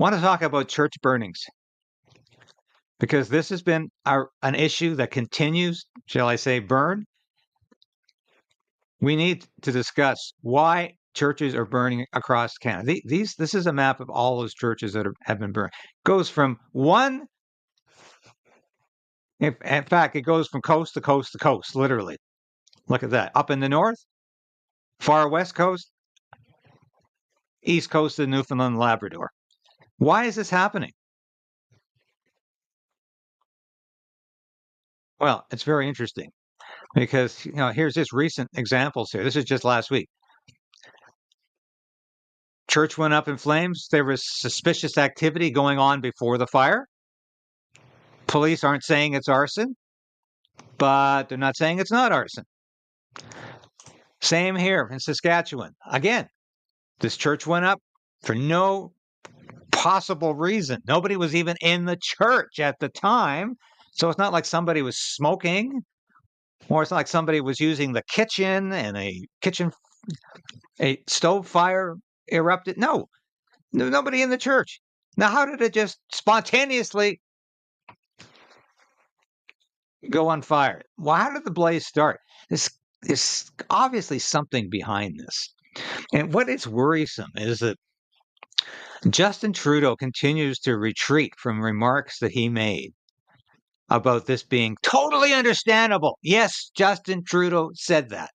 want to talk about church burnings because this has been an issue that continues, shall I say, burn. We need to discuss why churches are burning across Canada. This is a map of all those churches that have been burned. Goes from one, in fact, it goes from coast to coast to coast, literally. Look at that. Up in the north, far west coast, east coast of Newfoundland and Labrador. Why is this happening? Well, it's very interesting because here's just recent examples here. This is just last week. Church went up in flames. There was suspicious activity going on before the fire. Police aren't saying it's arson, but they're not saying it's not arson. Same here in Saskatchewan. Again, this church went up for no possible reason. Nobody was even in the church at the time. So it's not like somebody was smoking, or it's not like somebody was using the kitchen and a stove fire erupted. No, nobody in the church. Now, how did it just spontaneously go on fire? Well, how did the blaze start? There's obviously something behind this. And what is worrisome is that Justin Trudeau continues to retreat from remarks that he made about this being totally understandable. Yes, Justin Trudeau said that.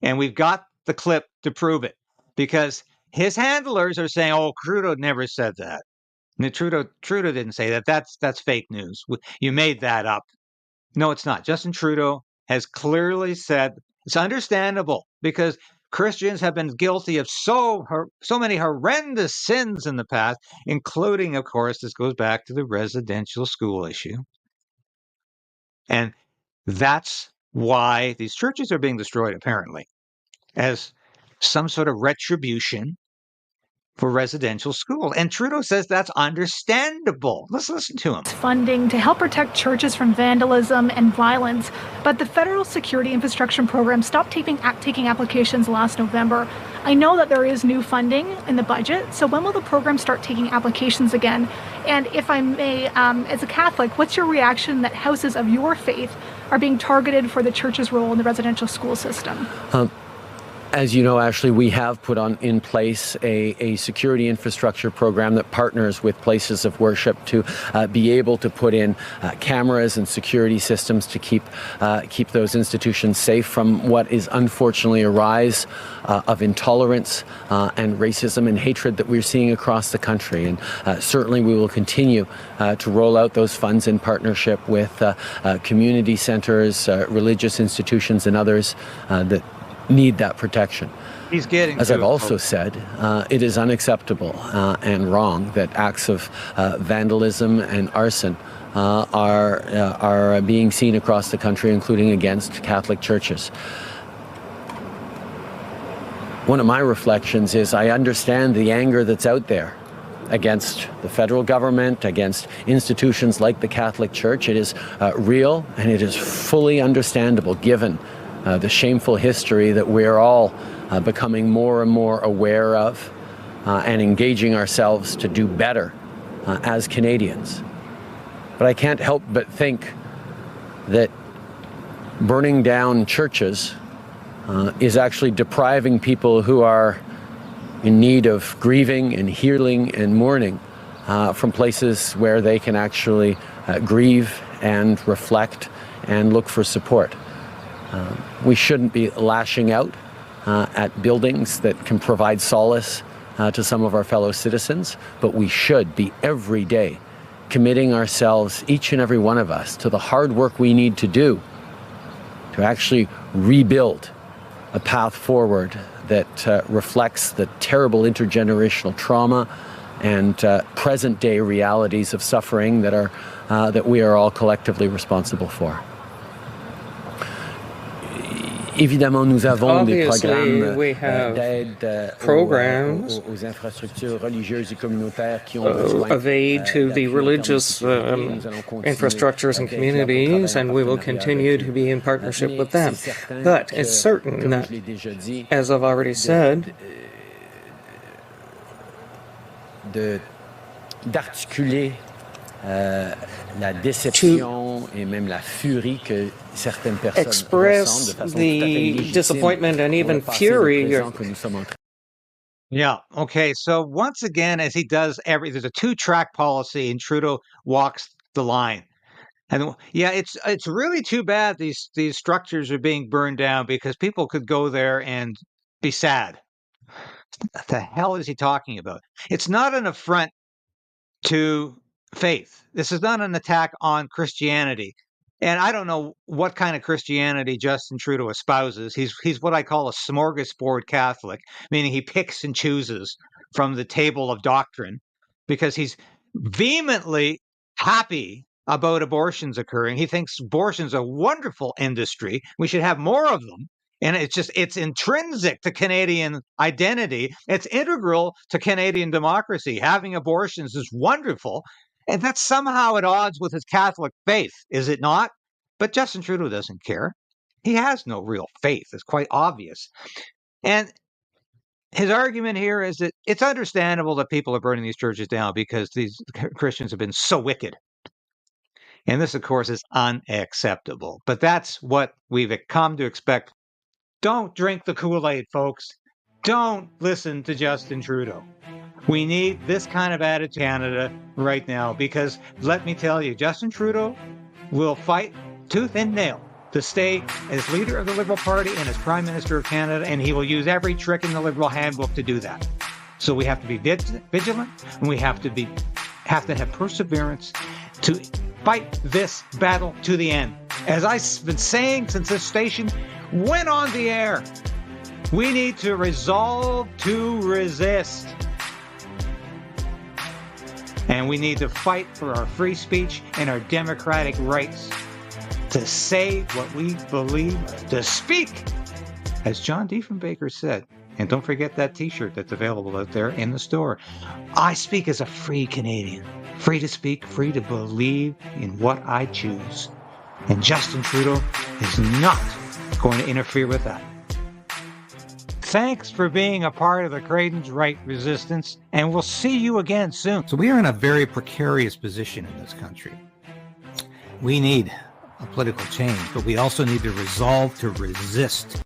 And we've got the clip to prove it because his handlers are saying, oh, Trudeau never said that. No, Trudeau didn't say that. That's fake news. You made that up. No, it's not. Justin Trudeau has clearly said it's understandable because Christians have been guilty of so many horrendous sins in the past, including, of course, this goes back to the residential school issue. And that's why these churches are being destroyed, apparently, as some sort of retribution for residential school. And Trudeau says that's understandable. Let's listen to him. Funding to help protect churches from vandalism and violence, but the Federal Security Infrastructure Program stopped taking applications last November. I know that there is new funding in the budget, so when will the program start taking applications again? And if I may, as a Catholic, what's your reaction that houses of your faith are being targeted for the church's role in the residential school system? As you know, Ashley, we have put in place a security infrastructure program that partners with places of worship to be able to put in cameras and security systems to keep those institutions safe from what is unfortunately a rise of intolerance and racism and hatred that we're seeing across the country. And certainly we will continue to roll out those funds in partnership with community centers, religious institutions, and others that need that protection. As I've also said, it is unacceptable and wrong that acts of vandalism and arson are being seen across the country, including against Catholic churches. One of my reflections is I understand the anger that's out there against the federal government, against institutions like the Catholic Church. It is real and it is fully understandable given the shameful history that we're all becoming more and more aware of and engaging ourselves to do better as Canadians. But I can't help but think that burning down churches is actually depriving people who are in need of grieving and healing and mourning from places where they can actually grieve and reflect and look for support. We shouldn't be lashing out at buildings that can provide solace to some of our fellow citizens, but we should be every day committing ourselves, each and every one of us, to the hard work we need to do to actually rebuild a path forward that reflects the terrible intergenerational trauma and present-day realities of suffering that we are all collectively responsible for. Évidemment, nous avons des programmes d'aide aux infrastructures religieuses et communautaires qui ont besoin of aid to the religious infrastructures and communities, and we will continue to be in partnership with them. But it's certain that, as I've already said, d'articuler la déception et même la furie que certaines personnes ressentent de façon tout à fait légitime disappointment and even fury. que nous sommes en train. Yeah. Okay. So once again, as he does there's a two-track policy, and Trudeau walks the line. And yeah, it's really too bad these structures are being burned down, because people could go there and be sad. What the hell is he talking about? It's not an affront to faith. This is not an attack on Christianity. And I don't know what kind of Christianity Justin Trudeau espouses. He's what I call a smorgasbord Catholic, meaning he picks and chooses from the table of doctrine, because he's vehemently happy about abortions occurring. He thinks abortion's a wonderful industry. We should have more of them. And it's intrinsic to Canadian identity. It's integral to Canadian democracy. Having abortions is wonderful. And that's somehow at odds with his Catholic faith, is it not? But Justin Trudeau doesn't care. He has no real faith. It's quite obvious. And his argument here is that it's understandable that people are burning these churches down because these Christians have been so wicked. And this, of course, is unacceptable. But that's what we've come to expect. Don't drink the Kool-Aid, folks. Don't listen to Justin Trudeau. We need this kind of attitude in Canada right now, because let me tell you, Justin Trudeau will fight tooth and nail to stay as leader of the Liberal Party and as Prime Minister of Canada, and he will use every trick in the Liberal handbook to do that. So we have to be vigilant, and we have to have perseverance to fight this battle to the end. As I've been saying since this station went on the air, we need to resolve to resist. And we need to fight for our free speech and our democratic rights to say what we believe, to speak, as John Diefenbaker said. And don't forget that t-shirt that's available out there in the store. I speak as a free Canadian, free to speak, free to believe in what I choose. And Justin Trudeau is not going to interfere with that. Thanks for being a part of the KRAYDEN'S Right resistance, and we'll see you again soon. So we are in a very precarious position in this country. We need a political change, but we also need to resolve to resist.